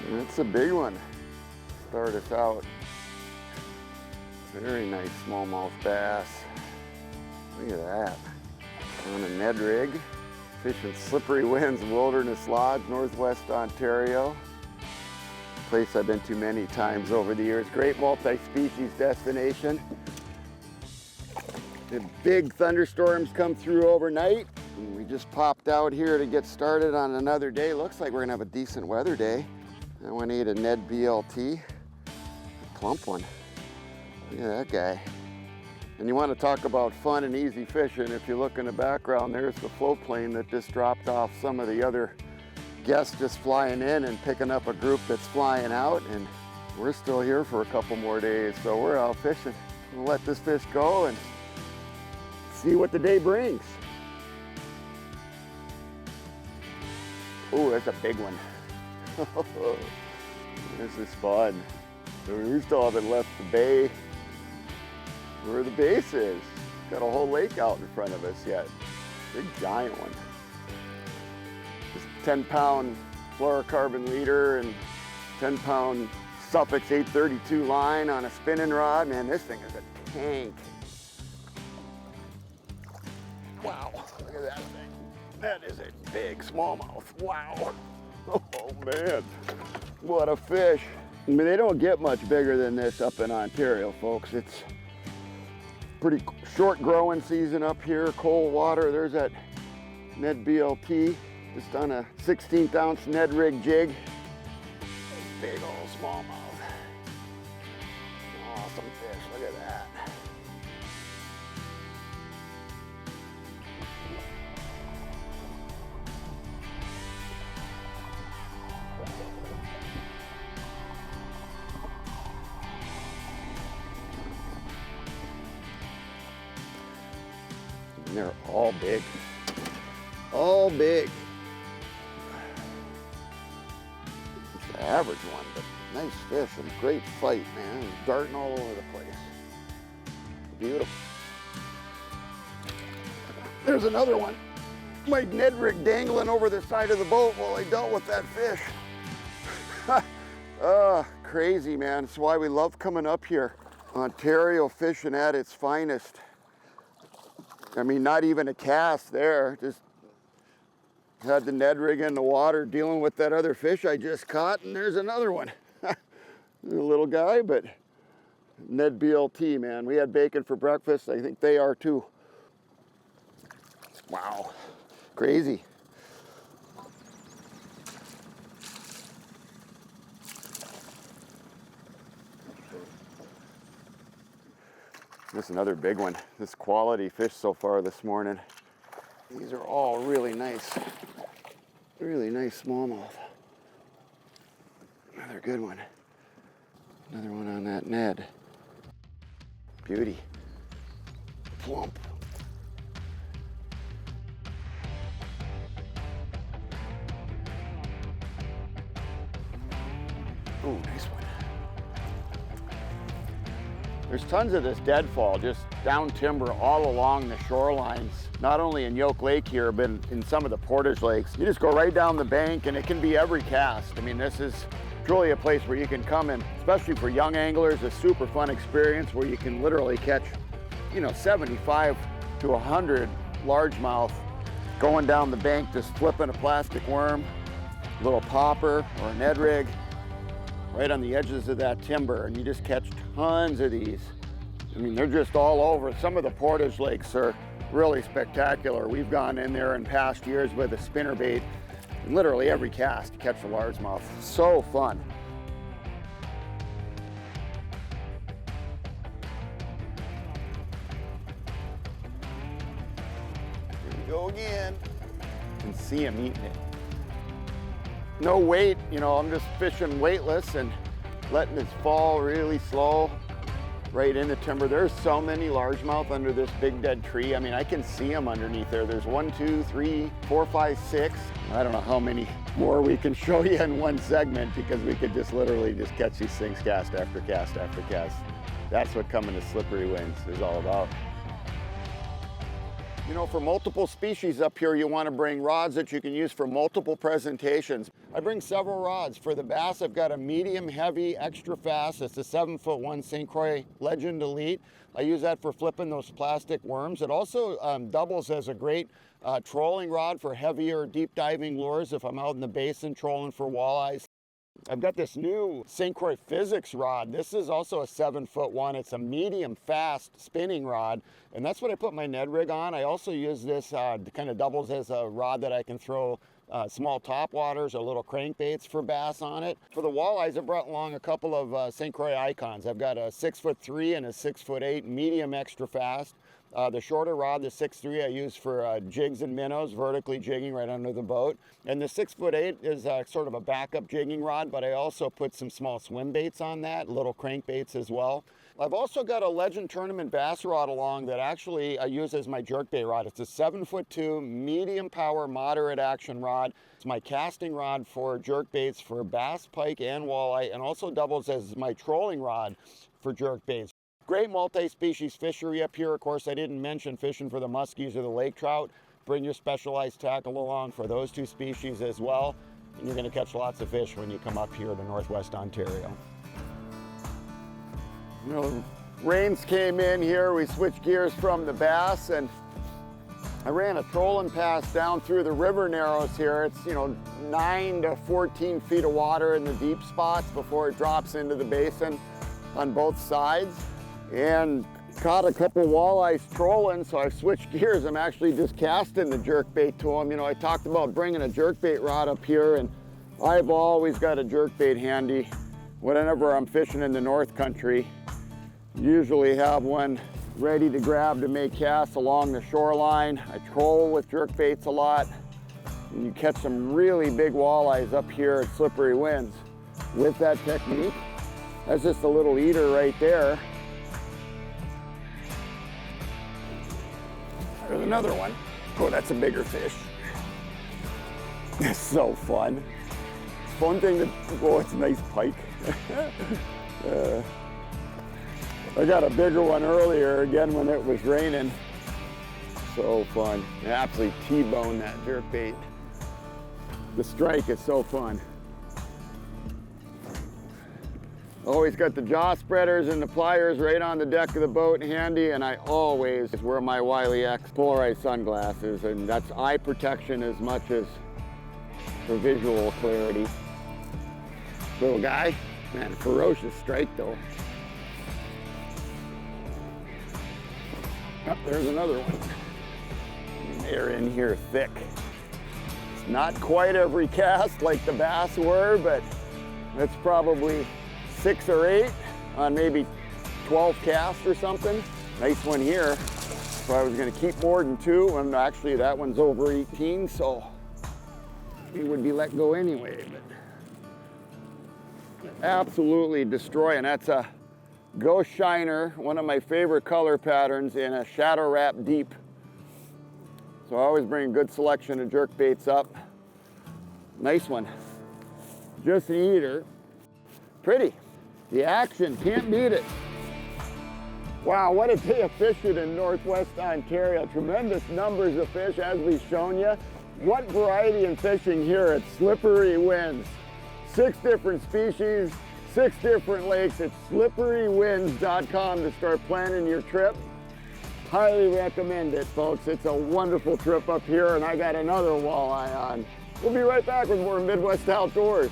That's a big one. Start us out. Very nice smallmouth bass. Look at that. On a Ned rig. Fishing Slippery Winds Wilderness Lodge, Northwest Ontario. Place I've been to many times over the years. Great multi-species destination. The big thunderstorms come through overnight. And we just popped out here to get started on another day. Looks like we're gonna have a decent weather day. I went and ate a Ned BLT. A plump one. Look at that guy. And you want to talk about fun and easy fishing. If you look in the background, there's the float plane that just dropped off some of the other guests just flying in and picking up a group that's flying out. And we're still here for a couple more days, so we're out fishing. We'll let this fish go and see what the day brings. Oh, that's a big one. This is fun. We still haven't left the bay where the base is. Got a whole lake out in front of us yet. Big giant one. This 10-pound fluorocarbon leader and 10-pound Suffix 832 line on a spinning rod. Man, this thing is a tank. Wow, look at that thing. That is a big smallmouth. Wow. Oh man, what a fish. I mean, they don't get much bigger than this up in Ontario, folks. It's pretty short growing season up here, cold water. There's that Ned BLT, just on a 16th ounce Ned rig jig. Big old smallmouth. Awesome fish, look at that. And they're all big. All big. It's the average one, but nice fish and great fight, man. He's darting all over the place. Beautiful. There's another one. My Ned rig dangling over the side of the boat while I dealt with that fish. Crazy, man. That's why we love coming up here. Ontario fishing at its finest. I mean, not even a cast there. Just had the Ned rig in the water dealing with that other fish I just caught, and there's another one. A little guy, but Ned BLT, man. We had bacon for breakfast. I think they are too. Wow, crazy. This is another big one. This quality fish so far this morning. These are all really nice smallmouth. Another good one. Another one on that Ned. Beauty. Plump. Oh, nice one. There's tons of this deadfall just down timber all along the shorelines, not only in Yoke Lake here, but in some of the Portage lakes. You just go right down the bank and it can be every cast. I mean, this is truly a place where you can come and, especially for young anglers, a super fun experience where you can literally catch, 75 to 100 largemouth going down the bank, just flipping a plastic worm, a little popper or a Ned rig, right on the edges of that timber, and you just catch tons of these. I mean, they're just all over. Some of the Portage lakes are really spectacular. We've gone in there in past years with a spinnerbait, and literally every cast to catch a largemouth. So fun. Here we go again. You can see him eating it. No weight, I'm just fishing weightless and letting it fall really slow right in the timber. There's so many largemouth under this big dead tree. I mean, I can see them underneath there. There's 1, 2, 3, 4, 5, 6. I don't know how many more we can show you in one segment because we could just literally just catch these things cast after cast after cast. That's what coming to Slippery Winds is all about. You know, for multiple species up here, you want to bring rods that you can use for multiple presentations. I bring several rods. For the bass, I've got a medium heavy, extra fast. It's a 7'1" St. Croix Legend Elite. I use that for flipping those plastic worms. It also doubles as a great trolling rod for heavier deep diving lures if I'm out in the basin trolling for walleyes. I've got this new St. Croix Physics rod. This is also a 7'1". It's a medium fast spinning rod, and that's what I put my Ned rig on. I also use this kind of doubles as a rod that I can throw small topwaters or little crankbaits for bass on it. For the walleyes, I brought along a couple of St. Croix Icons. I've got a 6'3" and a 6'8", medium extra fast. The shorter rod, the 6'3", I use for jigs and minnows, vertically jigging right under the boat. And the 6'8" is sort of a backup jigging rod, but I also put some small swim baits on that, little crankbaits as well. I've also got a Legend Tournament bass rod along that actually I use as my jerkbait rod. It's a 7'2", medium power, moderate action rod. It's my casting rod for jerkbaits for bass, pike, and walleye, and also doubles as my trolling rod for jerkbaits. Great multi-species fishery up here. Of course, I didn't mention fishing for the muskies or the lake trout. Bring your specialized tackle along for those two species as well, and you're going to catch lots of fish when you come up here to Northwest Ontario. You know, rains came in here. We switched gears from the bass, and I ran a trolling pass down through the river narrows here. It's, 9 to 14 feet of water in the deep spots before it drops into the basin on both sides. And caught a couple walleyes trolling, so I've switched gears. I'm actually just casting the jerkbait to them. I talked about bringing a jerkbait rod up here, and I've always got a jerkbait handy whenever I'm fishing in the North Country. Usually have one ready to grab to make casts along the shoreline. I troll with jerkbaits a lot, and you catch some really big walleyes up here at Slippery Winds with that technique. That's just a little eater right there. There's another one. Oh, that's a bigger fish. It's so fun. Fun thing to, oh, it's a nice pike. I got a bigger one earlier, again, when it was raining. So fun. I absolutely T-bone that jerkbait. The strike is so fun. Always got the jaw spreaders and the pliers right on the deck of the boat handy, and I always wear my Wiley X polarized sunglasses, and that's eye protection as much as for visual clarity. Little guy, man, ferocious strike though. Oh, there's another one. They're in here thick. It's not quite every cast like the bass were, but that's probably 6 or 8 on maybe 12 casts or something. Nice one here. So I was going to keep more than 2, and actually that one's over 18, so he would be let go anyway. But absolutely destroying. That's a Ghost Shiner, one of my favorite color patterns, in a shadow wrap deep. So I always bring a good selection of jerkbaits up. Nice one. Just an eater. Pretty. The action, can't beat it. Wow, what a day of fishing in Northwest Ontario. Tremendous numbers of fish, as we've shown you. What variety in fishing here at Slippery Winds. 6 different species, 6 different lakes. It's slipperywinds.com to start planning your trip. Highly recommend it, folks. It's a wonderful trip up here, and I got another walleye on. We'll be right back with more Midwest Outdoors.